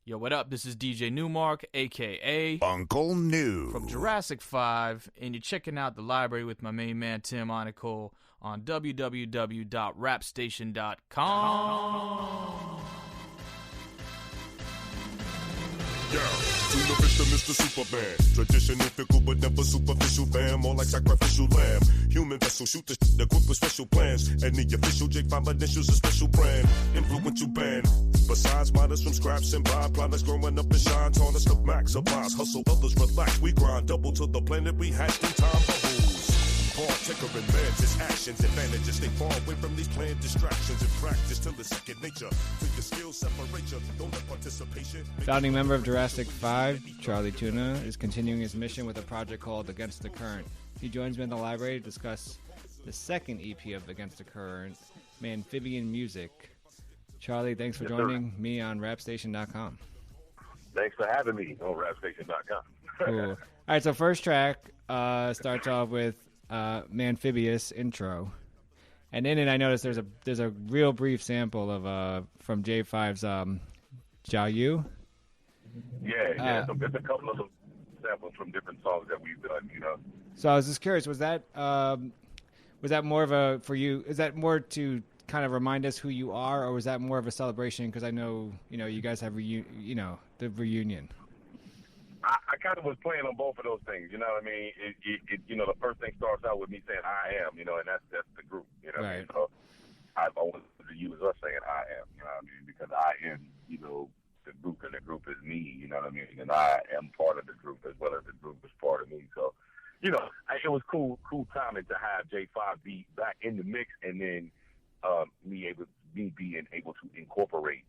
Yo, what up? This is DJ Newmark, a.k.a. Uncle New. From Jurassic 5, and you're checking out the library with my main man, Tim Onicle, on www.rapstation.com. Yeah, to the Mr. Superman. Traditional, fickle, but never superficial fam. More like sacrificial lamb. Human vessel, shoot the shit, equipped with special plans. And the official J5 initials, a special brand. Influential band. Besides models from scraps and byproducts growing up and shines on us. The max of us. Hustle, others relax. We grind double to the planet we hatched in time bubbles. Partaker in man's actions, advantages. Stay far away from these planned distractions and practice till it's second nature. Till your skills separate you. Don't let participation. Founding member of Jurassic 5, Chali Tuna, is continuing his mission with a project called Against the Current. He joins me in the library to discuss the second EP of Against the Current, MANPHIBIAN Music. Charlie, thanks for joining me on rapstation.com. Thanks for having me on rapstation.com. Cool. All right, so first track starts off with Manphibious intro, and in it I noticed there's a real brief sample of from J5's Chali. Yeah. So there's a couple of samples from different songs that we've done, So I was just curious, was that more of a, for you, is that more to kind of remind us who you are, or was that more of a celebration? Because I know, you guys have the reunion. I kind of was playing on both of those things, you know what I mean? The first thing starts out with me saying I am, and that's the group, what I mean? So I've always used us saying I am, you know what I mean? Because I am, the group, and the group is me, you know what I mean? And I am part of the group as well as the group is part of me. So, it was cool timing to have J5 be back in the mix, and then me being able to incorporate,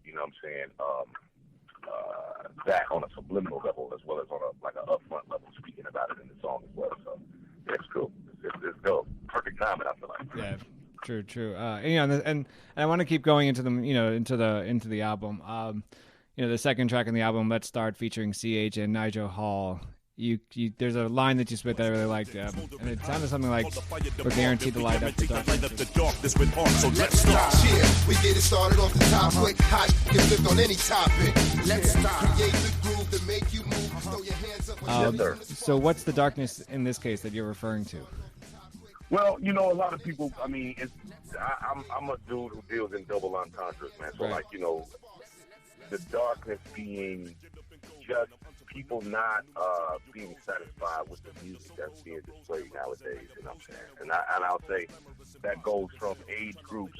that on a subliminal level as well as on an upfront level, speaking about it in the song as well. So it's cool. It's dope. Perfect timing, I feel like. Yeah, true. And I want to keep going into the into the album. The second track in the album, Let's Start, featuring CH and Nigel Hall. There's a line that you spit that I really liked, and it sounded something like, "We're guaranteed to light up the darkness with art." So let's start. Yeah, we get it started off the top, quick, hot, get flipped on any topic. Let's start. Create the groove to make you move. Throw your hands up. So what's the darkness in this case that you're referring to? Well, a lot of people. I mean, I'm a dude who deals in double entendres, man. So right. The darkness being just people not being satisfied with the music that's being displayed nowadays, you know what I'm saying? And I'll say that goes from age groups,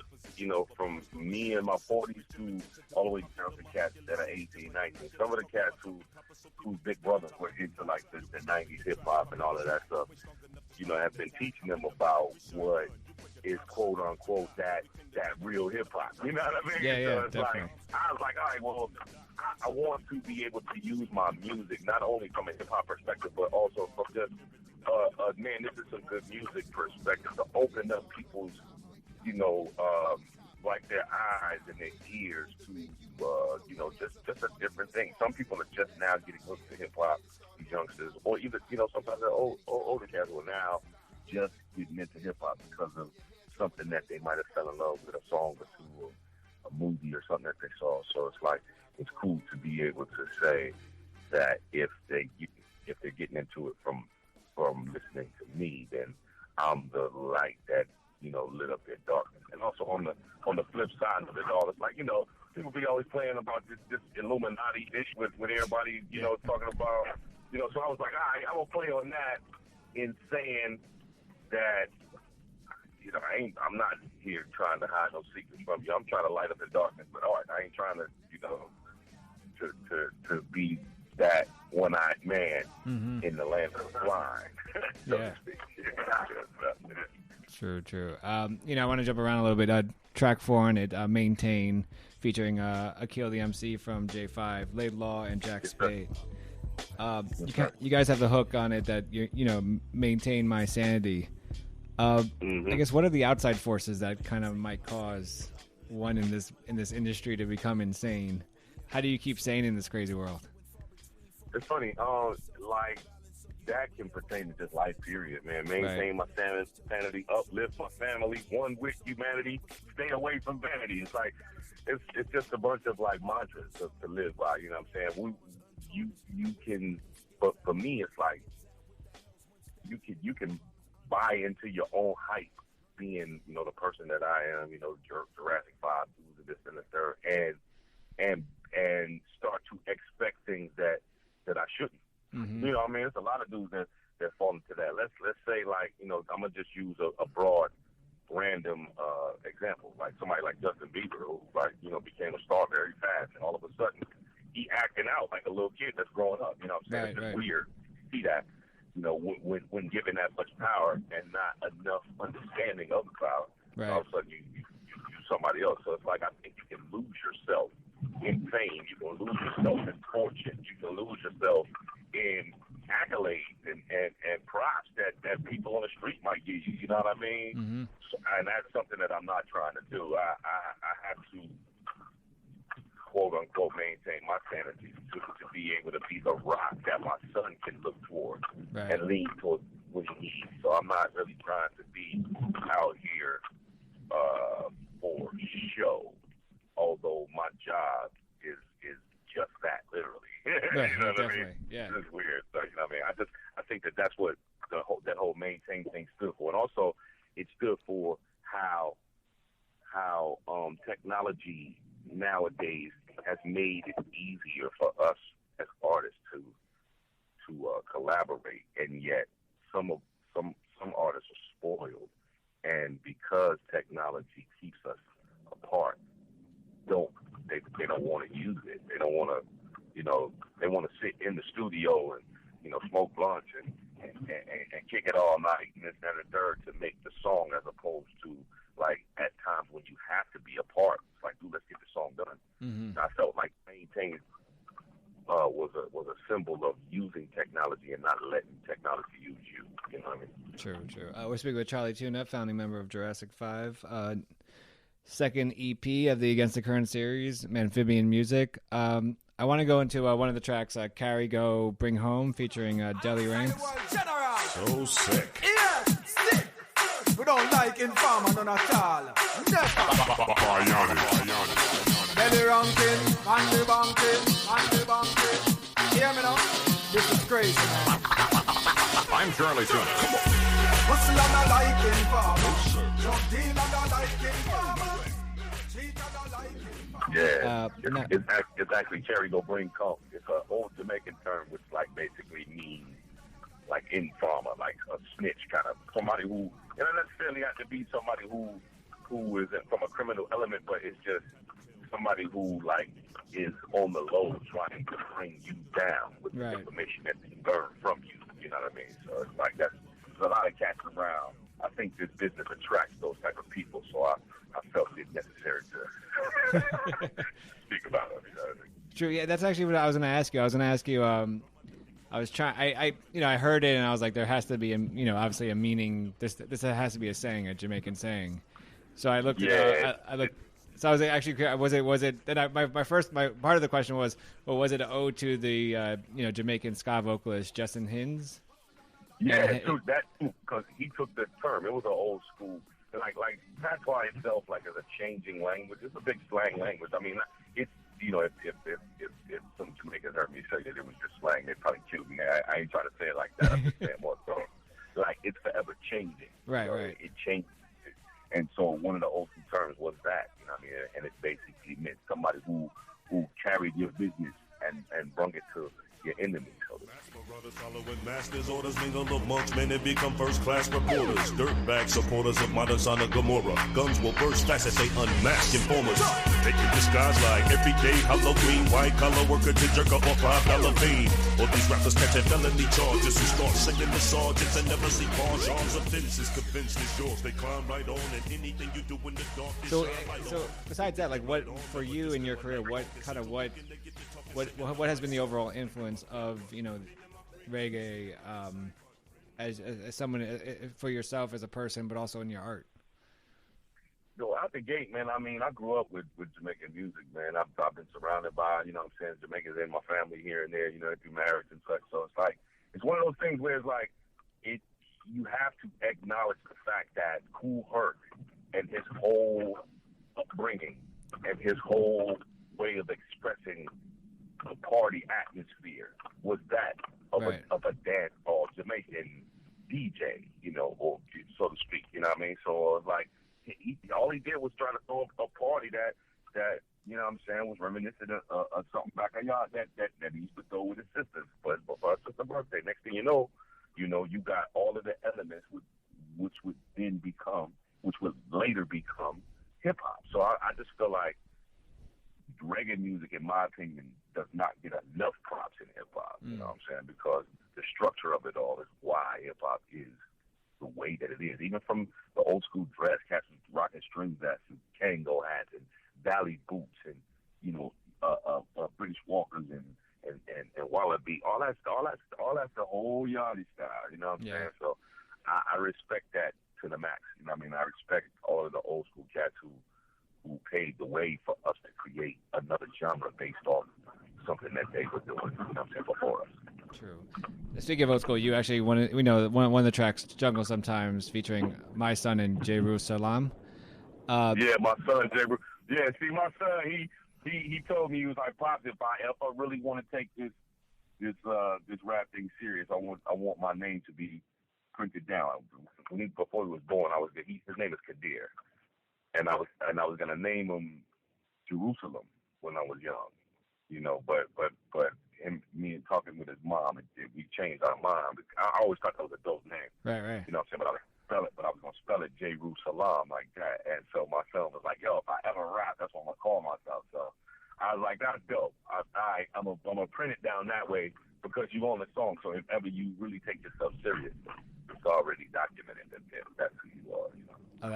from me in my 40s to all the way down to cats that are 18, 19. Some of the cats whose big brothers were into the 90s hip-hop and all of that stuff, have been teaching them about what is quote unquote that real hip-hop. You know what I mean? Yeah, so it's definitely. I was like, all right, well, I want to be able to use my music not only from a hip-hop perspective, but also from just, man, this is some good music perspective to open up people's, their eyes and their ears to, just a different thing. Some people are just now getting hooked to hip-hop, these youngsters, or even, sometimes they're older cats who are now just getting into hip-hop because of something that they might have fell in love with, a song or two, or a movie or something that they saw. So it's cool to be able to say that if they're getting into it from listening to me, then I'm the light that lit up their darkness. And also on the flip side of it all, it's like people be always playing about this Illuminati ish with everybody talking about So I was like, all right, I'm gonna play on that in saying that I'm not here trying to hide no secrets from you. I'm trying to light up the darkness with art. I ain't trying to to be that one-eyed man in the land of the blind, so to speak. True. I want to jump around a little bit. Track 4 on it, Maintain, featuring Akil the MC from J5, Laidlaw, and Jack Spade. You guys have the hook on it that maintain my sanity. I guess what are the outside forces that kind of might cause one in this industry to become insane? How do you keep sane in this crazy world? It's funny, that can pertain to just life, period, man. Maintain my sanity, uplift my family, one with humanity, stay away from vanity. It's like, it's just a bunch of like mantras to live by. You know what I'm saying? You can, but for me, it's like you can buy into your own hype, being, you know, the person that I am, you know, Jurassic 5, this and the third, and start to expect things that I shouldn't. Mm-hmm. You know what I mean? There's a lot of dudes that fall into that. Let's say, like, you know, I'm gonna just use a broad, random example, like somebody like Justin Bieber, who, like, you know, became a star very fast, and all of a sudden he acting out like a little kid that's growing up. You know what I'm saying? It's just weird to see that, you know, when given that much power and not enough understanding of the power. Right. All of a sudden you somebody else. So it's like, I think you can lose yourself in fame. You can lose yourself in fortune. You can lose yourself in accolades and props that people on the street might give you. You know what I mean? Mm-hmm. So, and that's something that I'm not trying to do. I have to, quote unquote, maintain my sanity to be able to be the rock that my son can look towards and lean towards what he needs. So I'm not really trying to be out here for show, although my job is just that, literally. Right, you know what definitely. I mean? Yeah. It's weird. So, you know what I mean? I think that's what that whole maintain thing stood for, and also it stood for how technology nowadays has made it easier for us as artists to collaborate, and yet some artists are spoiled. And because technology keeps us apart, they don't want to use it. They don't want to, you know, they want to sit in the studio and, you know, smoke blunts and kick it all night and this and the third to make the song, as opposed to, like, at times when you have to be apart, it's like, dude, let's get the song done. Mm-hmm. I felt like Maintain was a symbol of using technology and not letting technology use you. You know what I mean? True. We're speaking with Chali Tuna, founding member of Jurassic 5. Second EP of the Against the Current series, MANPHIBIAN Music. I want to go into one of the tracks, Carry Go Bring Home, featuring Deli Ranks. So sick. Yeah, sick. We don't like informer, none at all. Never. Belly ranking, man the banking. Hear me now? This is crazy, man. I'm Charlie Tuna. Hustle and I like informer. Drug deal and I like informer. Cheat and I like informer. Yeah, it's actually Cherry Go Bring Come. It's an old Jamaican term which, like, basically means, like, informer, like a snitch, kind of somebody who, it doesn't necessarily have to be somebody who is from a criminal element, but it's just somebody who, like, is on the low trying to bring you down with the information that they learn from you. You know what I mean? So it's like there's a lot of cats around. I think this business attracts those type of people, so I felt it necessary to speak about it. You know what I mean? True. Yeah, that's actually what I was going to ask you. I was trying. I heard it and I was like, there has to be obviously a meaning. This has to be a saying, a Jamaican saying. So I looked. Yeah. I looked. So I was actually was it? Then my part of the question was, well, was it an ode to the Jamaican ska vocalist Justin Hins? Yeah, that too, because he took the term. It was an old school, like patois itself, like, as a changing language. It's a big slang language. I mean, it's, you know, if some Jamaicans heard me say that it was just slang, they'd probably kill me. I ain't trying to say it like that. I'm just saying more so, like, it's forever changing. Right, so right. It changes. And so one of the old school terms was that, you know what I mean? And it basically meant somebody who carried your business and brought it to your enemies. Following masters, orders mingle amongst men and become first-class reporters. Dirtbag supporters of modern son of Gomorrah. Guns will burst fast as they unmask informers. They can disguise like everyday Halloween. White-collar worker to jerk off $5 fee. All these rappers catching felony charges who start singing the sergeants and never see bars. Arms offenses convinced is yours. They climb right on, and anything you do in the dark is So besides that, like, what for you in your career, what has been the overall influence of reggae as someone, for yourself as a person, but also in your art? Yo, out the gate, man, I mean, I grew up with Jamaican music, man. I've been surrounded by, you know what I'm saying, Jamaicans in my family here and there, through marriage and such. So it's like, it's one of those things where it's like you have to acknowledge the fact that Kool Herc and his whole upbringing and his whole way of expressing the party atmosphere was that of a dance hall Jamaican DJ, or so to speak. You know what I mean? So like, all he did was try to throw a party that you know what I'm saying, was reminiscent of something back in yard that he used to throw with his sisters. But for her sister's birthday, next thing you know, you got all of the elements which would later become hip hop. So I just feel like reggae music, in my opinion, does not get enough props in hip hop. You know what I'm saying? Because the structure of it all is why hip hop is the way that it is. Even from the old school dress, cats with rocking string vests and Kango hats and valley boots and British walkers and wallaby, all that's the whole yardie style. You know what I'm saying? So I respect that to the max. You know what I mean? I respect all of the old school cats who paved the way for us to create another genre based on something that they were doing, you know what I'm saying, before us. True. Speaking of old school, you actually one of the tracks, Jungle Sometimes, featuring my son and Jerusalem. Yeah, my son, yeah, see, my son, he told me, he was like, Pops, if I ever really want to take this rap thing serious, I want my name to be printed down. Before he was born, his name is Kadir, and I was gonna name him Jerusalem when I was young, but me and talking with his mom, we changed our mind. I always thought that was a dope name, right. You know what I'm saying? But I was gonna spell it Jerusalem like that, and so my son was like, "Yo, if I ever rap, that's what I'm gonna call myself." So I was like, "That's dope. I'm gonna print it down that way because you own the song. So if ever you really take yourself serious, it's already documented that that's who you are." Oh,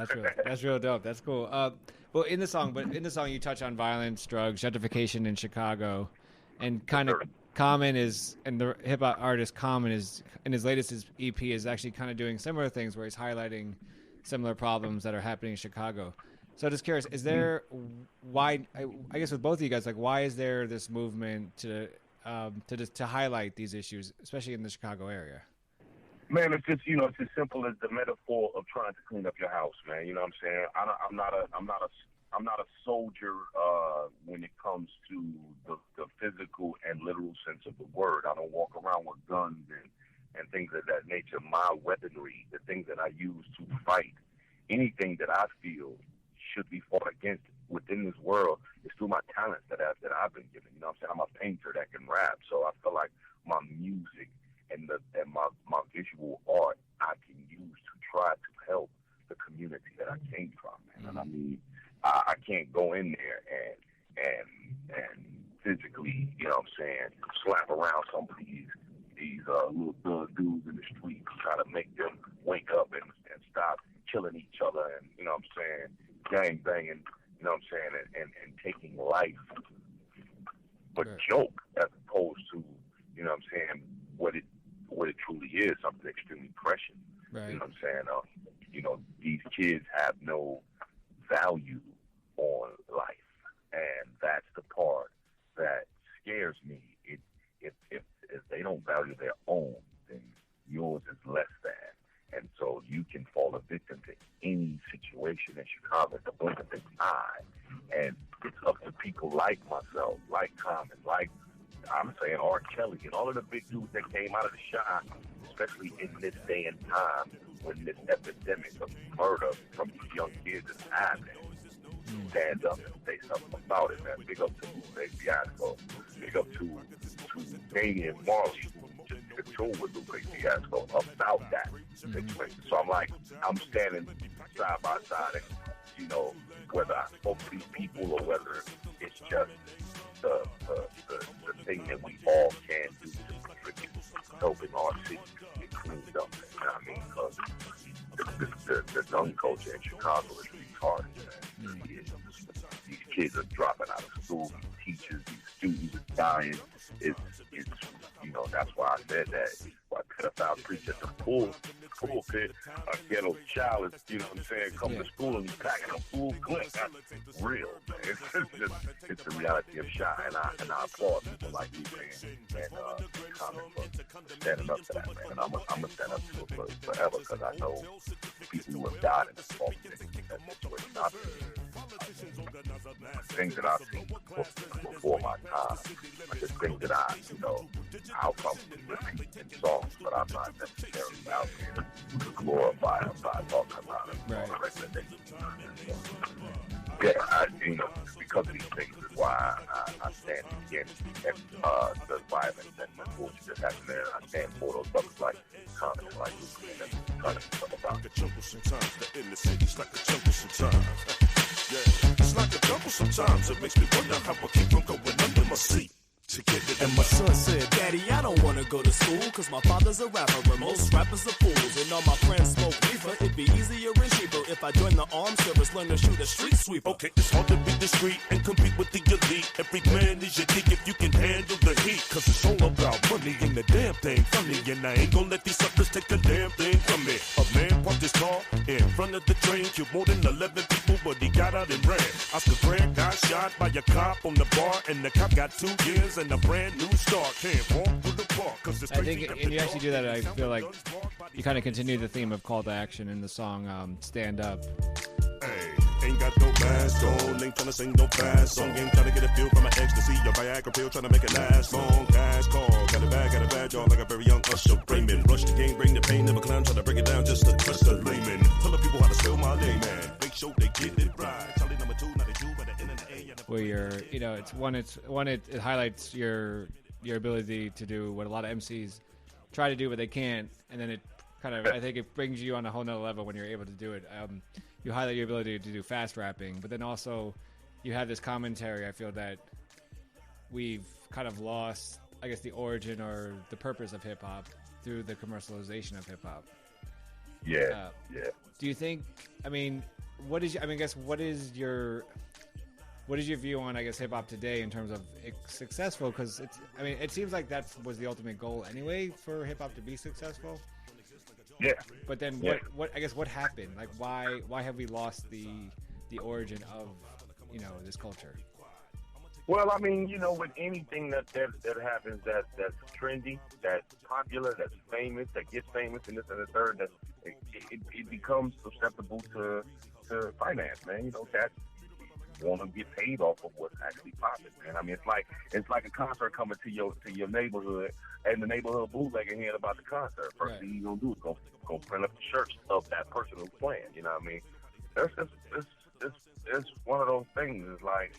that's real dope. That's cool. Well, in the song, you touch on violence, drugs, gentrification in Chicago, and kind of Common is, and the hip hop artist Common is, in his latest EP, is actually kind of doing similar things where he's highlighting similar problems that are happening in Chicago. So just curious, is there why? I guess with both of you guys, like, why is there this movement to highlight these issues, especially in the Chicago area? Man, it's just, it's as simple as the metaphor of trying to clean up your house, man. You know what I'm saying? I'm not a soldier when it comes to the physical and literal sense of the word. I don't walk around with guns and things of that nature. My weaponry, the things that I use to fight anything that I feel should be fought against within this world, is through my talents that I've been given. You know what I'm saying? I'm a painter that can rap, so I feel like my music and my visual art I can use to try to help the community that I came from, man. And I mean, I can't go in there and physically, you know what I'm saying, slap around some of these little thug dudes in the street, try to make them wake up and stop killing each other and, you know what I'm saying, gang banging, you know what I'm saying, and taking life, but joke, as opposed to, you know what I'm saying, what it truly is, something extremely precious. Right. You know what I'm saying? These kids have no value on life, and that's the part that scares me. If they don't value their own, then yours is less than, and so you can fall a victim to any situation in Chicago at the blink of an eye. And it's up to people like myself, like Common, like I'm saying R. Chali, and all of the big dudes that came out of the shop, especially in this day and time when this epidemic of murder from these young kids is happening. Stand up and say something about it, man. Big up to Lupe Fiasco. Big up to Damian Marley, who just did a tune with Lupe Fiasco about that situation. So I'm standing side by side, and whether I spoke to these people or whether it's just the thing that we all can do to contribute to helping our city get cleaned up. You know what I mean? Because the gun culture in Chicago is retarded, man. These kids are dropping out of school. These teachers, these students are dying. It's that's why I said that. Why pedophile preach at the pulpit, a ghetto child is, you know what I'm saying, coming to school and he's packing a full clip. That's real, man. It's the reality of Shy, and I applaud people like you, man, and Common for standing up to that, man. And I'm gonna stand up to it forever because I know people who have died in the fall that situation. I've seen things that I've seen before my time, like the things that I'll probably repeat in songs, but I'm not necessarily out here to glorify them by talking about them on a regular basis. Yeah, because of these things is why I stand against the violence and the bullshit that's happening there. I stand for those brothers like comments like you and trying to talk about. Like a jungle sometimes, the inner city's like a jungle sometimes. Yeah, it's like a jungle sometimes. It makes me wonder how I keep from going under my seat. And my son said, Daddy, I don't want to go to school, cause my father's a rapper and most rappers are fools. And all my friends smoke reefer, it'd be easier and cheaper if I join the armed service, learn to shoot a street sweeper. Okay, it's hard to be discreet and compete with the elite. Every man is unique if you can handle the heat. Cause it's all about money, ain't the damn thing funny. And I ain't gonna let these suckers take the damn thing from me. A man parked his car in front of the train, killed more than 11 people, but he got out and ran. Oscar Grant got shot by a cop on the bar, and the cop got 2 years and a brand new start. Can't walk through the park cause it's crazy. I think, and you actually do that, I feel like you kind of continue the theme of call to action in the song Stand Up. Hey, ain't got no mask on, ain't tryna sing no fast song, ain't tryna get a feel from my ecstasy, your Viagra pill, tryna make it last long. Cash call, got a bad y'all like a very young Usher Raymond. Rush the game, bring the pain, never clown, try to break it down just to touch the layman. Tell the people how to spell my name, man. Make sure they get it right. Chali number 2, not a Jew, but an N and an A. Where you're, it highlights your ability to do what a lot of MCs try to do, but they can't, and then it kind of, I think it brings you on a whole nother level when you're able to do it. You highlight your ability to do fast rapping, but then also you have this commentary. I feel that we've kind of lost, I guess, the origin or the purpose of hip hop through the commercialization of hip hop. Yeah. Do you think? What is your view on, I guess, hip hop today in terms of it's successful? Because it seems like that was the ultimate goal anyway for hip hop to be successful. Yeah. But then what happened? Like why have we lost the origin of this culture? Well, with anything that happens that's trendy, that's popular, that's famous, that gets famous, and this and the third, that it becomes susceptible to finance, man. Cats want to get paid off of what's actually popping, man. It's like a concert coming to your neighborhood, and the neighborhood bootlegger hearing about the concert. First thing you gonna do is go print up the shirts of that person who's playing. You know what I mean? It's one of those things. It's like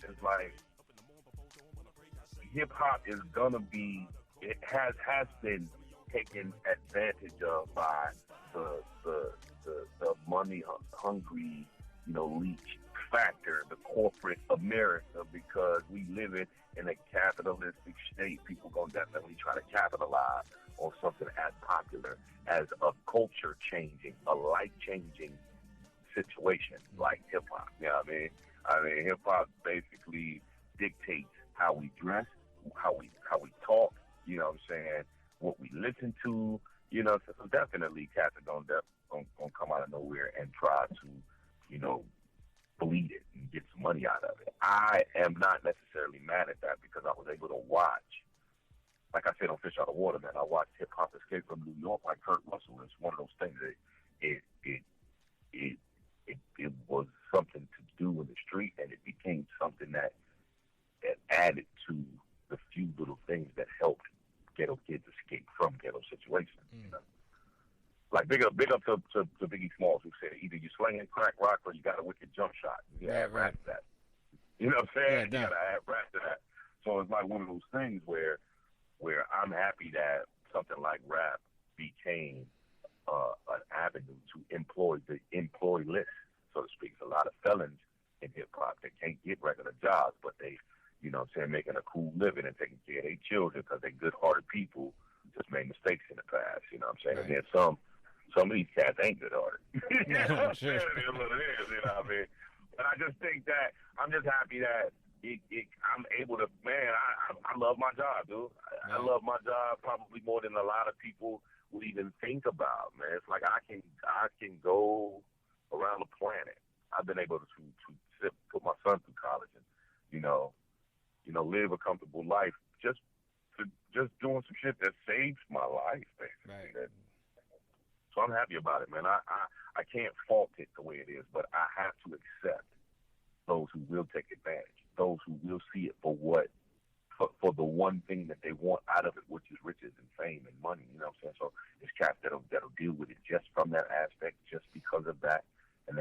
hip hop is gonna be. It has been taken advantage of by the money hungry, leech factor, the corporate America, because we live in a capitalistic state. People gonna definitely try to capitalize on something as popular as a culture changing, a life changing situation like hip hop. You know what I mean, hip hop basically dictates how we dress, how we talk. You know what I'm saying? What we listen to. So definitely cats are gonna come out of nowhere and try to, bleed it and get some money out of it. I am not necessarily mad at that because I was able to watch, like I said on Fish Out of Water, man, I watched hip hop escape from New York like Kurt Russell. It's one of those things that it was something to do in the street, and it became something that added to the few little things that helped ghetto kids escape from ghetto situations. Like big up to Biggie Smalls, who said either you slinging crack rock or you got a wicked jump shot. You gotta add rap to that. You know what I'm saying? You gotta add rap to that. So it's like one of those things where I'm happy that something like rap became an avenue to employ the employee list, so to speak. There's a lot of felons in hip hop that can't get regular jobs, but they, making a cool living and taking care of their children because they're good-hearted people just made mistakes in the past. You know what I'm saying? Right. And then some of these cats ain't good-hearted. You know what I'm Sure. saying? It is what it is, you know what I mean? But I just think that I'm just happy that I'm able to, man, I love my job, dude. I love my job probably more than a lot of people would even think about, man. It's like I can go around the planet. I've been able to put my son through college and, live a comfortable life just doing some shit that saved my life, basically. Right. So I'm happy about it, man. I can't fault it the way it is, but I have to accept those who will take advantage, those who will see it for for the one thing that they want out of it, which is riches and fame and money. You know what I'm saying? So it's cats that'll deal with it just from that aspect, just because of that, and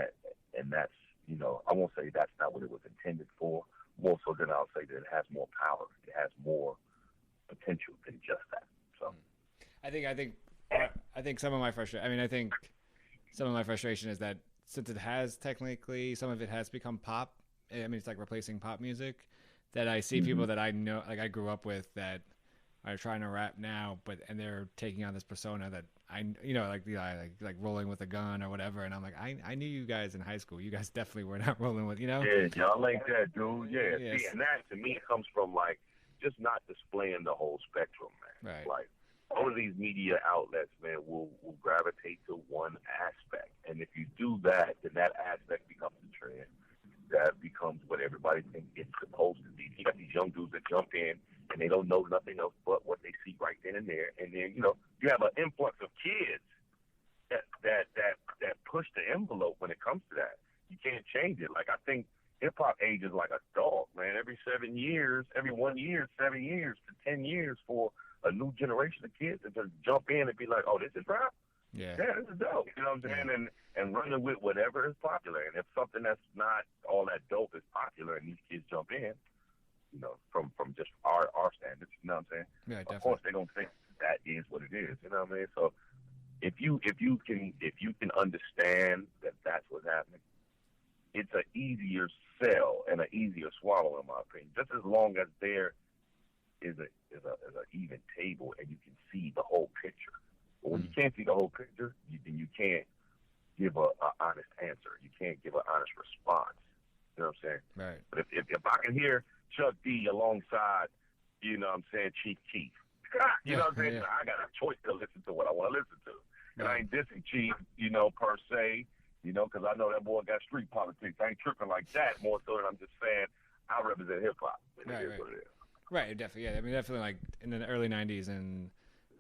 that's, you know, I won't say that's not what it was intended for. More so than I'll say that it has more power, it has more potential than just that. So I think some of my frustration. I think some of my frustration is that since it has technically, some of it has become pop. I mean, it's like replacing pop music. That I see people that I know, like I grew up with, that are trying to rap now, and they're taking on this persona that like rolling with a gun or whatever. And I'm like, I knew you guys in high school. You guys definitely were not rolling with, you know. Yeah, y'all like that, dude. Yeah. Yes. See, and that to me comes from like just not displaying the whole spectrum, man. Right. Like all of these media outlets, man, will gravitate to one aspect, and if you do that, then that aspect becomes the trend. That becomes what everybody thinks it's supposed to be. You got these young dudes that jump in and they don't know nothing else but what they see right then and there. And then, you know, you have an influx of kids that push the envelope when it comes to that. You can't change it. Like, I think hip hop ages like a dog, man. Every 7 years, every 1 year, 7 years to 10 years for a new generation of kids to just jump in and be like, oh, this is rap? Yeah, this is dope. You know what I'm saying? And running with whatever is popular. And if something that's not all that dope is popular and these kids jump in, you know, from just our standards, you know what I'm saying? Yeah, definitely. Of course, they don't think that is what it is. You know what I mean? So if you can understand that that's what's happening, it's an easier sell and an easier swallow, in my opinion. Just as long as there is an even table and you can see the whole picture. But when you can't see the whole picture, then you can't give an honest answer. You can't give an honest response. You know what I'm saying? Right. But if I can hear Chuck D alongside, you know what I'm saying, Chief Keef, you know what I'm saying? Yeah. I got a choice to listen to what I want to listen to. And I ain't dissing Chief, you know, per se, you know, because I know that boy got street politics. I ain't tripping like that, more so than I'm just saying I represent hip-hop. Right. Right, definitely. Yeah, I mean, definitely, like, in the early 90s and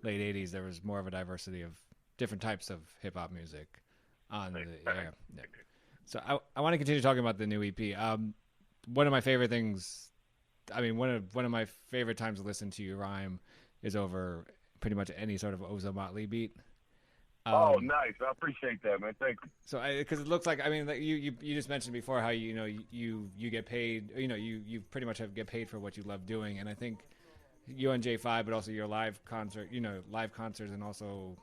late 80s, there was more of a diversity of different types of hip-hop music on the yeah. So I want to continue talking about the new EP. One of my favorite things, I mean, one of my favorite times to listen to you rhyme is over pretty much any sort of Ozo Motley beat. Oh, nice. I appreciate that, man. Thank you. So, because it looks like, I mean, like you just mentioned before how you get paid. You know, you pretty much get paid for what you love doing, and I think you and J5, but also your live concerts, and also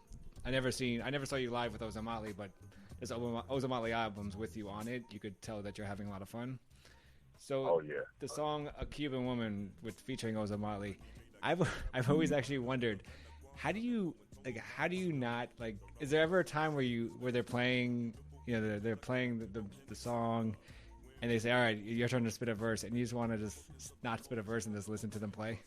I never saw you live with Ozo Motley, but there's Ozo Motley albums with you on it. You could tell that you're having a lot of fun. So, the song "A Cuban Woman" featuring Ozo Motley, I've always actually wondered, how do you not, like, is there ever a time where they're playing, you know, they're playing the song, and they say, all right, you're trying to spit a verse, and you just want to just not spit a verse and just listen to them play?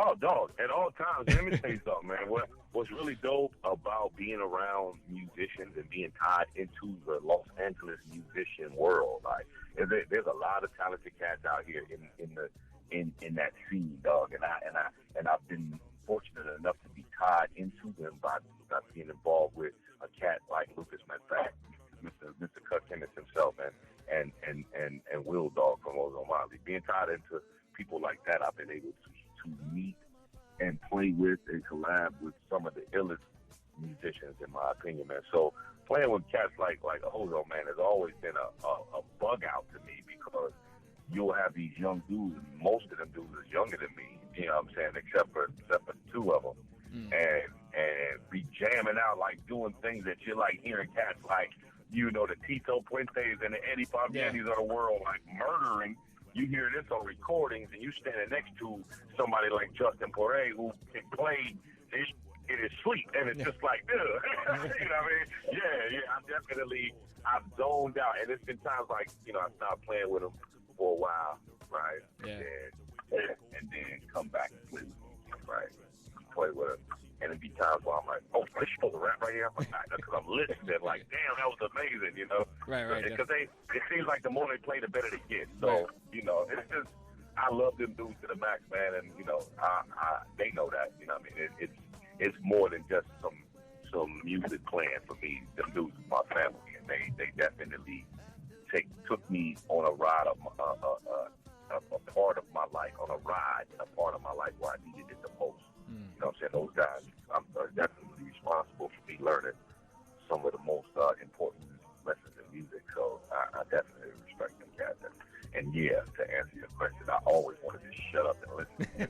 Oh, dog, at all times. Let me tell you something, man. What's really dope about being around musicians and being tied into the Los Angeles musician world, like, there's a lot of talented cats out here in that scene, dog, and I've been fortunate enough to be tied into them by being involved with a cat like Lucas Manfat, Mr. Cut Kenneth himself, and Will Dog from Ozo Motley. Being tied into people like that, I've been able to meet and play with and collab with some of the illest musicians, in my opinion, man. So playing with cats like Ozo, man, has always been a bug out to me, because you'll have these young dudes, and most of them dudes are younger than me, you know what I'm saying, except for two of them, and be jamming out, like, doing things that you like hearing cats like, you know, the Tito Puentes and the Eddie Fabianis of the world, like, murdering. You hear this on recordings, and you standing next to somebody like Justin Poirier, who can play this in his sleep, and it's just like, ugh. You know what I mean? Yeah, I've zoned out, and it's been times like, you know, I stopped playing with him for a while, right? Yeah. And then come back and play with him, right? Play with him. And it'd be times where I'm like, oh, this supposed to rap right here? I'm like, because I'm listening, like, damn, that was amazing, you know? Right. Because it seems like the more they play, the better they get. So, you know, it's just, I love them dudes to the max, man, and you know, they know that. You know what I mean? It's more than just some music playing for me. Them dudes is my family, and they definitely took me on a ride of a part of my life, on a ride in a part of my life where I needed it the most. You know what I'm saying? Those guys are definitely responsible for me learning some of the most important lessons in music. So I definitely respect them cats. And yeah, to answer your question, I always wanted to shut up and listen.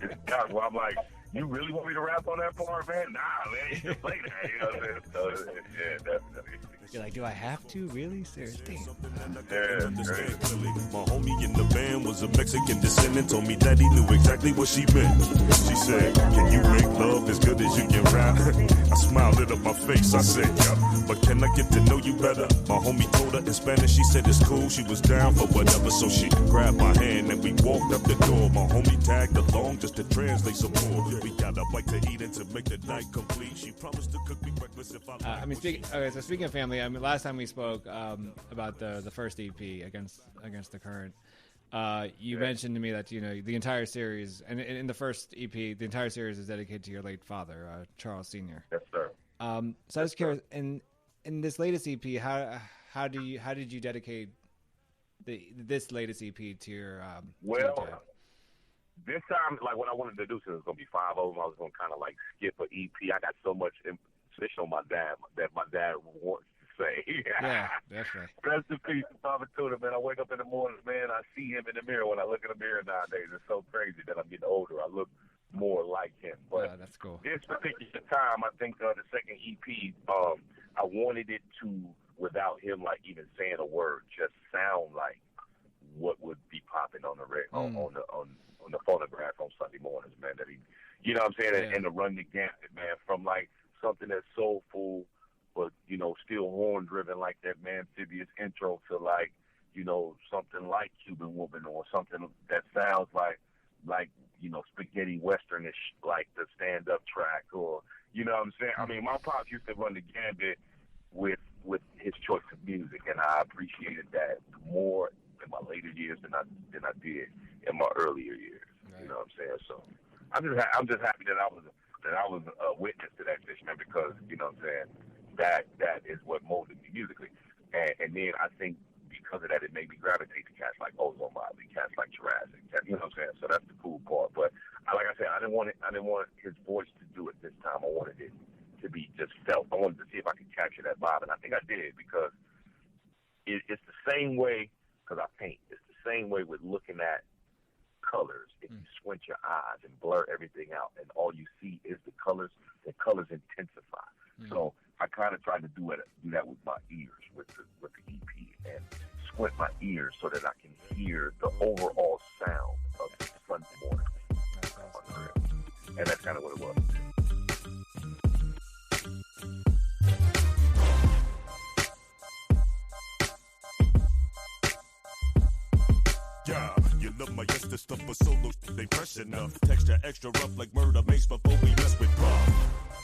It's times where I'm like, you really want me to rap on that part, man? Nah, man, you can play that. You know what I'm saying? So, yeah, definitely. You're like, do I have to? Really? Seriously? Yeah, My homie in the band was a Mexican descendant, told me that he knew exactly what she meant. She said, can you make love as good as you can rap? I smiled, lit up my face, I said, yeah, but can I get to know you better? My homie told her in Spanish, she said it's cool, she was down for whatever, so she grabbed my hand and we walked up the door. My homie tagged along just to translate some more. We got a bite to eat and to make the night complete. She promised to cook me breakfast if I so speaking of family, I mean, last time we spoke about the first EP against the current, you mentioned to me that the entire series, and in the first EP, the entire series is dedicated to your late father, Charles Sr. Yes, sir. So I was curious, in this latest EP, how did you dedicate this latest EP to your this time, like what I wanted to do, since it's gonna be 5 of them, I was gonna kind of like skip an EP. I got so much information on my dad that my dad wants to say. Yeah, definitely. Rest in peace, Papa Tuna, man. I wake up in the morning, man. I see him in the mirror. When I look in the mirror nowadays, it's so crazy that I'm getting older. I look more like him. But that's cool. This particular time, I think the second EP, I wanted it to, without him like even saying a word, just sound like what would be popping on the on the phonograph on Sunday mornings, man. That he, you know what I'm saying, and to run the gamut, man, from like something that's soulful, but still horn driven like that MANPHIBIAN intro to like something like Cuban Woman or something that sounds like spaghetti westernish, like the stand up track, or you know what I'm saying. I mean, my pops used to run the gambit with his choice of music, and I appreciated that more in my later years than I did in my earlier years. Right. You know what I'm saying? So I'm just happy that I was a witness to that vision, man, because you know what I'm saying, that is what molded me musically, and then I think because of that, it made me gravitate to cats like Ozone Motley, cats like Jurassic, you know what I'm saying? So that's the cool part. But like I said, I didn't want his voice to do it this time. I wanted it to be just felt. I wanted to see if I could capture that vibe, and I think I did, because it's the same way. Because I paint, it's the same way with looking at colors. If you squint your eyes and blur everything out, and all you see is the colors intensify. So I kind of tried to do that with my ears, with the EP, and squint my ears so that I can hear the overall sound of the Sunday morning. And that's kind of what it was. Yeah, you love my yes, this stuff, but solo they fresh enough. Texture extra rough like murder mace before we mess with rough.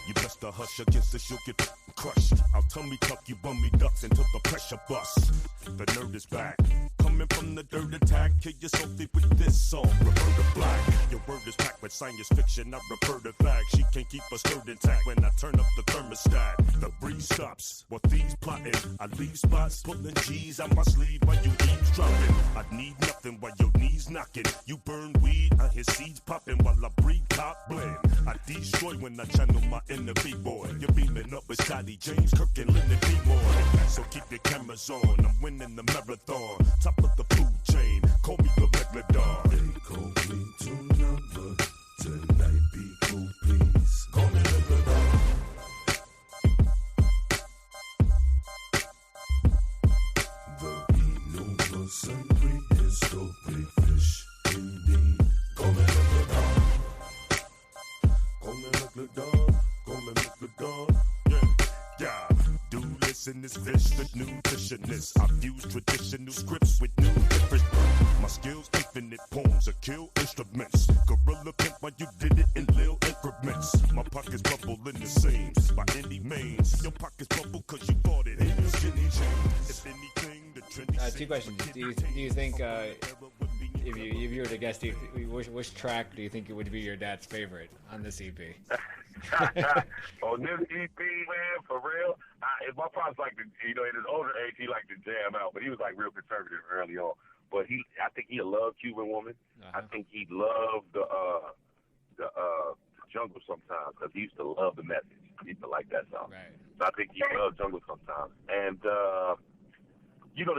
You best to hush against this, you'll get crushed. I'll tummy tuck you bummy ducks until the pressure busts. The nerd is back, coming from the dirt attack. Kill yourself with this song, Roberta Black. Your word is packed with science fiction, I refer to facts. She can't keep her skirt intact when I turn up the thermostat. The breeze stops, while thieves plotting. I leave spots, pulling G's out my sleeve while you eavesdropping. I need nothing while your knees knocking. You burn weed, I hear seeds popping while I breathe top blend. I destroy when I channel my inner B-boy. You're beaming up with Scotty James, Kirk and Leonard Nimoy. So keep your cameras on, I'm winning the marathon. Top of the food chain, call me the Megalodon. They call me to number, tonight be cool please. Call me Megalodon. The Eno Sangre is so big fish indeed. Call me Megalodon. Call me Megalodon. Call me Megalodon. Yeah. Do listen, this fish, the nutritionist. I fuse traditional scripts with new different. My skills, infinite poems, are kill instruments. Gorilla pimp while you did it in little increments. My pockets bubble in the seams by any means. Your pockets bubble cause you bought it in your skinny jeans. If anything, the trendy. 2 questions. Do you think if you were to guess, which track do you think it would be your dad's favorite on this EP? On this EP, man, for real. If my pops liked to, in his older age, he liked to jam out, but he was like real conservative early on. But I think he loved Cuban Woman. I think he loved the Jungle sometimes because he used to love the message. He used to like that song. Right. So I think he loved Jungle sometimes. And the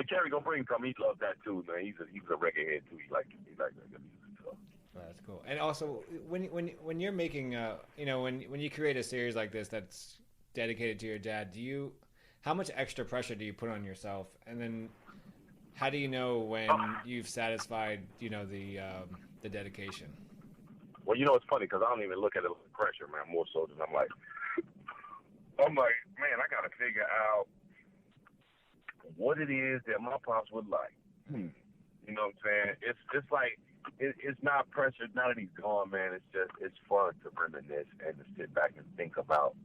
Carry Gonna Bring Come, he loved that too, man. He's a reggae head too. He liked reggae music. So. That's cool. And also, when you're making, when you create a series like this that's dedicated to your dad, how much extra pressure do you put on yourself? And then, how do you know when you've satisfied, the dedication? Well, it's funny because I don't even look at it as pressure, man. More so than I'm like, man, I gotta figure out what it is that my pops would like. You know what I'm saying? It's like it's not pressure. Now that he's gone, man, it's fun to reminisce and to sit back and think about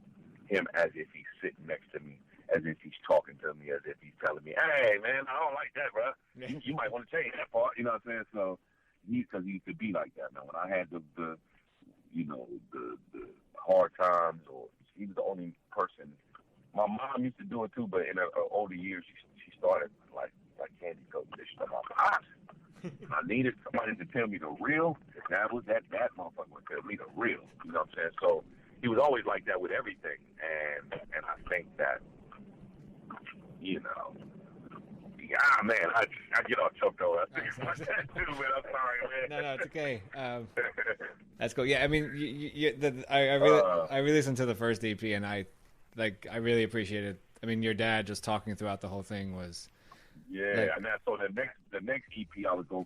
him as if he's sitting next to me, as if he's talking to me, as if he's telling me, "Hey, man, I don't like that, bro. You might want to change that part." You know what I'm saying? So, because he used to be like that, man. When I had the hard times, or he was the only person. My mom used to do it too, but in her older years, she started like candy coating this stuff. My pops, I needed somebody to tell me the real. If that was that motherfucker would tell me the real. You know what I'm saying? So he was always like that with everything, and I think that, man, I get all choked over. I think about that too, man. I'm sorry, man. No, it's okay. That's cool. Yeah, I mean, I really listened to the first EP, and I really appreciate it. I mean, your dad just talking throughout the whole thing was. Yeah, and so the next EP he was gonna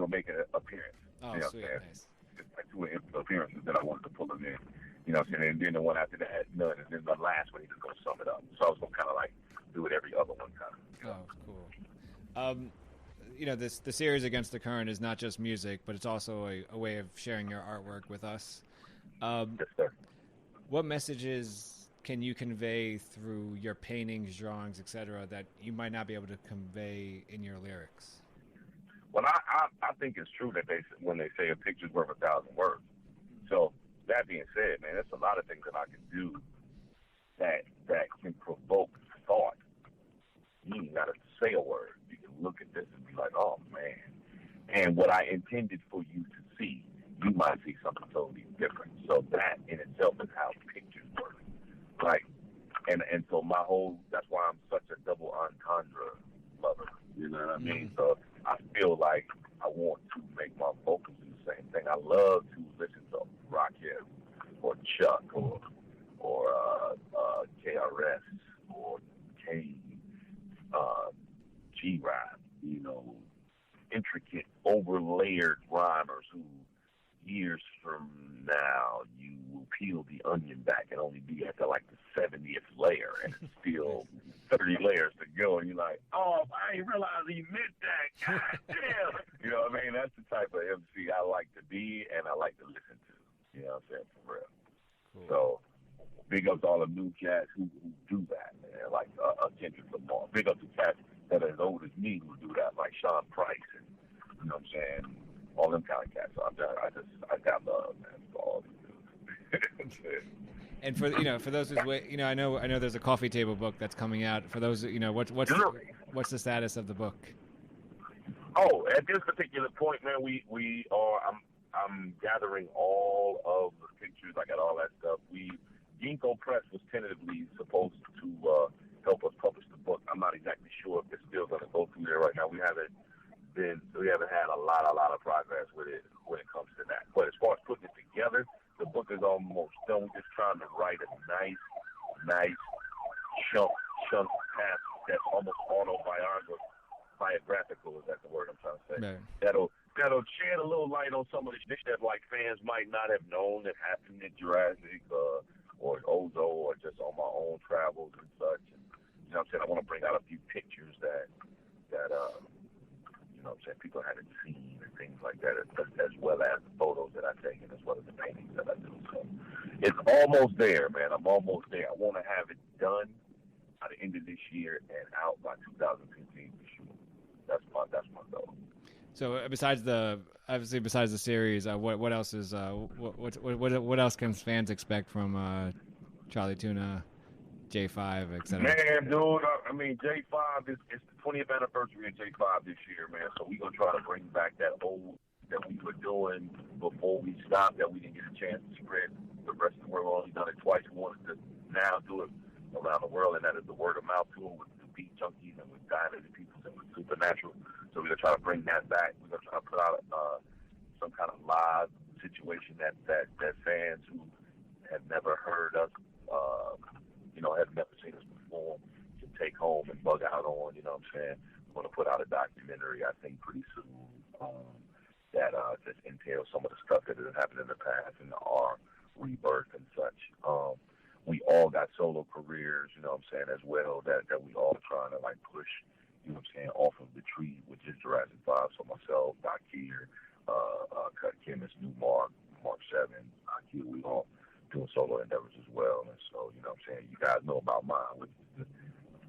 make an appearance. Oh, sweet, nice. Like 2 appearances that I wanted to pull him in. You know what I'm saying? And then the one after that, none, and then the last one he was gonna sum it up. So I was gonna kind of like do it every other one kind of. Oh, cool. The series Against the Current is not just music, but it's also a way of sharing your artwork with us. Yes, sir. What messages can you convey through your paintings, drawings, etc., that you might not be able to convey in your lyrics? Well, I think it's true that when they say a picture's worth 1,000 words. So that being said, man, there's a lot of things that I can do that can provoke thought. You ain't got to say a word. You can look at this and be like, oh, man. And what I intended for you to see, you might see something totally different. So that in itself is how pictures work. Like, and so that's why I'm such a double entendre lover. You know what I mean? So I feel like I want to make my vocals do the same thing. I love to listen to Rakim or Chuck or KRS or Kane, G-Rap, intricate, over-layered rhymers who years from now you will peel the onion back and only be at the 70th layer, and it's still 30 layers to go, and you're like, oh, I didn't realize he meant that. God damn. You know what I mean? That's the type of MC I like to be and I like to listen to. You know what I'm saying? For real. Cool. So big up to all the new cats who do that, man. Like Kendrick Lamar. Big up to cats that are as old as me who do that, like Sean Price, and you know what I'm saying? All them kind of cats. So I got love, man, for all these dudes. And for those who's I know there's a coffee table book that's coming out. For those what's the status of the book? Oh, at this particular point, man, we are. I'm gathering all of the pictures. I got all that stuff. Ginkgo Press was tentatively supposed to help us publish the book. I'm not exactly sure if it's still going to go through there right now. We haven't had a lot of progress with it when it comes to that. But as far as putting it together, the book is almost done. We're just trying to write a nice chunk path that's almost autobiographical. Is that the word I'm trying to say? No. That'll shed a little light on some of the shit that fans might not have known that happened at Jurassic or Ozo or just on my own travels and such. And, you know what I'm saying? I want to bring out a few pictures that you know what I'm saying, people hadn't seen and things like that, as well as the photos that I've taken, as well as the paintings that I do. So it's almost there, man. I'm almost there. I want to have it done by the end of this year and out by 2015 for sure. That's my goal. So besides the series, what else is what else can fans expect from Charlie Tuna, J5, etc.? Man, dude, I mean, J5 it's the 20th anniversary of J5 this year, man. So we gonna try to bring back that old that we were doing before we stopped, that we didn't get a chance to spread the rest of the world. We only done it twice. We wanted to now do it around the world, and that is the word of mouth tour with the Beat Junkies and with Diamond and People and with Supernatural. So we're gonna try to bring that back. We're gonna try to put out some kind of live situation that fans who have never heard us, have never seen us before, can take home and bug out on. You know what I'm saying? We're gonna put out a documentary, I think, pretty soon. That just entails some of the stuff that has happened in the past and our rebirth and such. We all got solo careers, you know what I'm saying, as well, that we all trying to, like, push, you know what I'm saying, off of the tree, which is Jurassic 5. So myself, Doc Keir, Cut Chemist, New Mark 7, IQ, we all doing solo endeavors as well. And so, you know what I'm saying, you guys know about mine, which is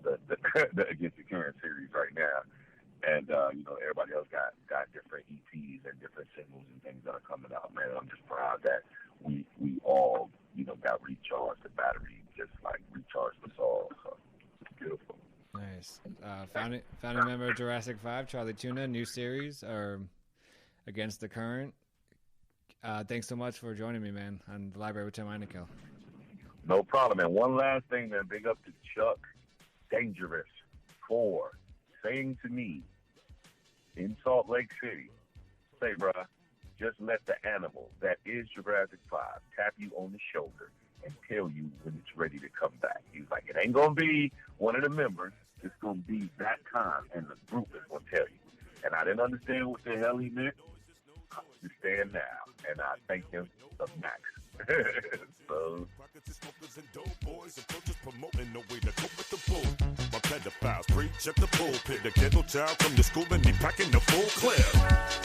the Against the Current series right now. And, everybody else got different EPs and different singles and things that are coming out, man. I'm just proud that we all, got recharged. The battery just, like, recharged us all. So, it's beautiful. Nice. Founding member of Jurassic 5, Charlie Tuna, new series, or Against the Current. Thanks so much for joining me, man, on the Library with Tim Einecke. No problem, man. One last thing, man. Big up to Chuck Dangerous for saying to me in Salt Lake City, say, bruh, just let the animal that is Jurassic 5 tap you on the shoulder and tell you when it's ready to come back. He's like, it ain't going to be one of the members. It's going to be that time, and the group is going to tell you. And I didn't understand what the hell he meant. I understand now, and I thank him the max. So. My pedophiles preach at the pulpit. The ghetto child from the school and he packing the full clip.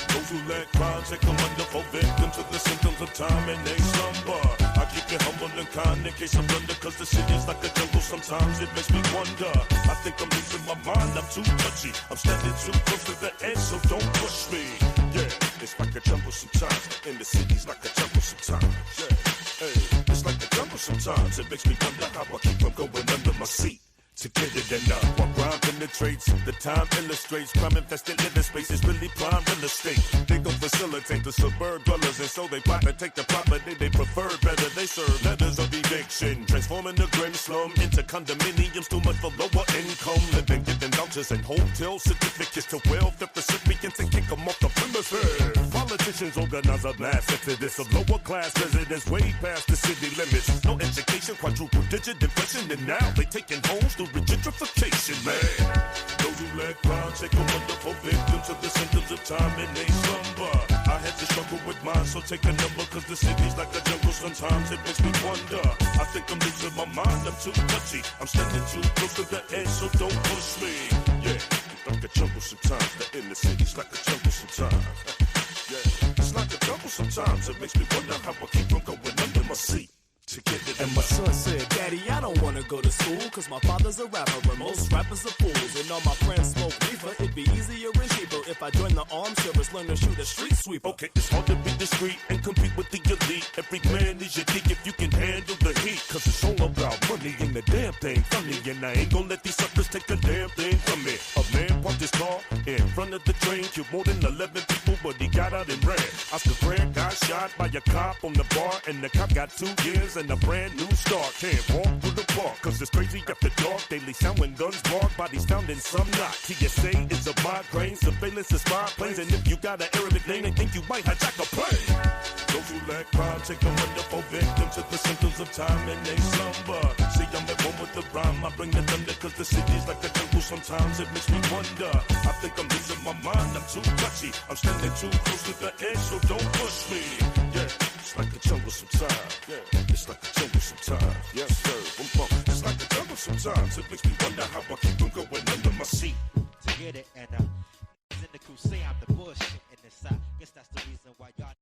Those who let crime take them under for victims of the symptoms of time and they slumber. I keep it humble and kind in case I blunder, cause the city's like a jungle. Sometimes it makes me wonder. I think I'm losing my mind, I'm too touchy. I'm standing too close to the edge, so don't push me. Yeah, it's like a jungle sometimes. In the city's like a jungle sometimes. Yeah, hey, it's like a jungle sometimes. It makes me wonder how I keep from going under my seat. To get it enough, while crime penetrates, the time illustrates crime-infested living spaces really prime real estate. They gon' facilitate the suburb dwellers, and so they plot to take the property they prefer better. They serve letters of eviction, transforming the grim slum into condominiums too much for lower income living, giving vouchers and hotel certificates to welfare recipients and kick them off the premises. Politicians organize a mass exodus of lower class residents way past the city limits. No education, quadruple digit inflation, and now they taking homes through gentrification, man. Those who let crime take a wonderful victims of the symptoms of time and they slumber. I had to struggle with mine, so take a number, cause the city's like a jungle. Sometimes it makes me wonder. I think I'm losing my mind, I'm too touchy. I'm standing too close to the edge, so don't push me. Yeah, it's like a jungle sometimes. The inner city's like a jungle sometimes. Yeah, it's like a jungle sometimes. It makes me wonder how I keep from going under my seat. And my son said, Daddy, I don't wanna go to school, cause my father's a rapper and most rappers are fools. And all my friends smoke reefer, it'd be easier and cheaper if I join the armed service, learn to shoot a street sweeper. Okay, it's hard to be discreet and compete with the elite. Every man is unique if you can handle the heat, cause it's all about money and the damn thing funny. And I ain't gonna let these suckers take a damn thing from me. A man parked his car in front of the train, killed more than 11 people, but he got out and ran. Oscar Grant got shot by a cop on the bar, and the cop got 2 years and a brand new start. Can't walk through the park, cause it's crazy after dark. Daily sound when guns bark, bodies found in some knot. TSA is a migraine, surveillance is spy planes, and if you got an Arabic name, they think you might hijack a plane. Those who let crime take a wonderful victims of the symptoms of time and they slumber. See, I'm at one with the rhyme, I bring the thunder, cause the city's like a jungle. Sometimes it makes me wonder. I think I'm losing my mind, I'm too touchy. I'm standing too close to the edge, so don't push me. Yeah, it's like a jungle sometimes. Yeah, it's like a jungle sometimes. Yes, sir. It's like a jungle sometimes. It makes me wonder how I keep from going under my seat. To get it, and in the crusade, I'm the bullshit in this side. Guess that's the reason why y'all.